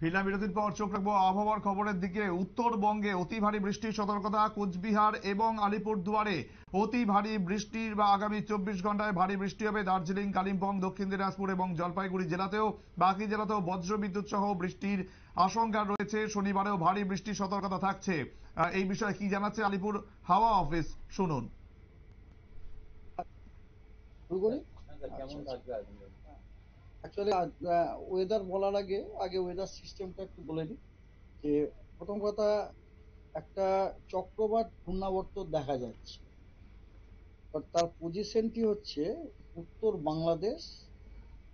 ফিরলাম বিরতির পর চোখ রাখবো আবহাওয়ার খবরের দিকে। উত্তরবঙ্গে অতি ভারী বৃষ্টির সতর্কতা, কোচবিহার এবং আলিপুরদুয়ারে অতি ভারী বৃষ্টির বা আগামী 24 ঘন্টায় ভারী বৃষ্টি হবে। দার্জিলিং, কালিম্পং, দক্ষিণ দিনাজপুর এবং জলপাইগুড়ি জেলাতেও, বাকি জেলাতেও বজ্রবিদ্যুৎ সহ বৃষ্টির আশঙ্কা রয়েছে। শনিবারেও ভারী বৃষ্টির সতর্কতা থাকছে। এই বিষয়ে কি জানাচ্ছে আলিপুর হাওয়া অফিস, শুনুন। অ্যাকচুয়ালি ওয়েদার বলার আগে ওয়েদার সিস্টেমটা একটু বলে দিই। যে প্রথম কথা, একটা চক্রবাত ঘূর্ণাবর্ত দেখা যাচ্ছে, বাট তার পজিশনটি হচ্ছে উত্তর বাংলাদেশ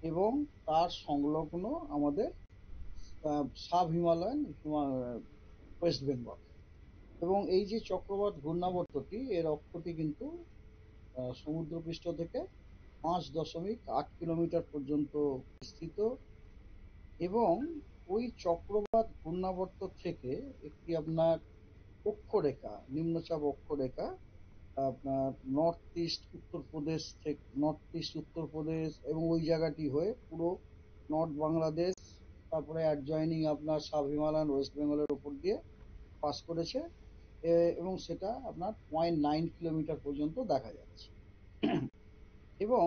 এবং তার সংলগ্ন আমাদের সাব হিমালয়ান ওয়েস্ট বেঙ্গল। এবং এই যে চক্রবাত ঘূর্ণাবর্তটি, এর অক্ষটি কিন্তু সমুদ্রপৃষ্ঠ থেকে 5.8 কিলোমিটার পর্যন্ত বিস্তৃত। এবং ওই চক্রবাত ঘূর্ণাবর্ত থেকে একটি আপনার অক্ষরেখা, নিম্নচাপ অক্ষরেখা আপনার নর্থ ইস্ট উত্তরপ্রদেশ এবং ওই জায়গাটি হয়ে পুরো নর্থ বাংলাদেশ, তারপরে অ্যাডজয়নিং আপনার সাব হিমালয়ান ওয়েস্ট বেঙ্গলের উপর দিয়ে পাস করেছে। এবং সেটা আপনার 0.9 কিলোমিটার পর্যন্ত দেখা যাচ্ছে। এবং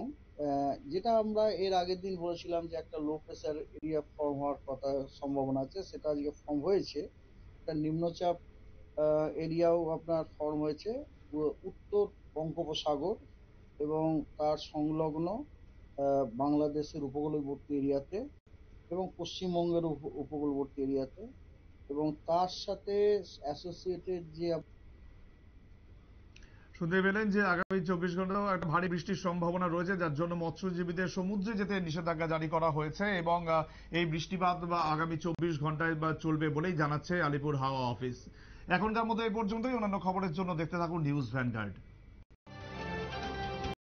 যেটা আমরা এর আগের দিন বলেছিলাম যে একটা লো প্রেসার এরিয়া ফর্ম হওয়ার কথা, সম্ভাবনা আছে, সেটা আজকে ফর্ম হয়েছে। একটা নিম্নচাপ এরিয়াও আপনার ফর্ম হয়েছে উত্তর বঙ্গোপসাগর এবং তার সংলগ্ন বাংলাদেশের উপকূলবর্তী এরিয়াতে এবং পশ্চিমবঙ্গের উপকূলবর্তী এরিয়াতে। এবং তার সাথে অ্যাসোসিয়েটেড যে শুনতে পেলেন যে আগামী 24 ঘন্টাও একটা ভারী বৃষ্টির সম্ভাবনা রয়েছে, যার জন্য মৎস্যজীবীদের সমুদ্রে যেতে নিষেধাজ্ঞা জারি করা হয়েছে। এবং এই বৃষ্টিপাত বা আগামী 24 ঘন্টায় বা চলবে বলেই জানাচ্ছে আলিপুর হাওয়া অফিস। এখনকার মতো এ পর্যন্তই। অন্যান্য খবরের জন্য দেখতে থাকুন নিউজ ভ্যানগার্ড।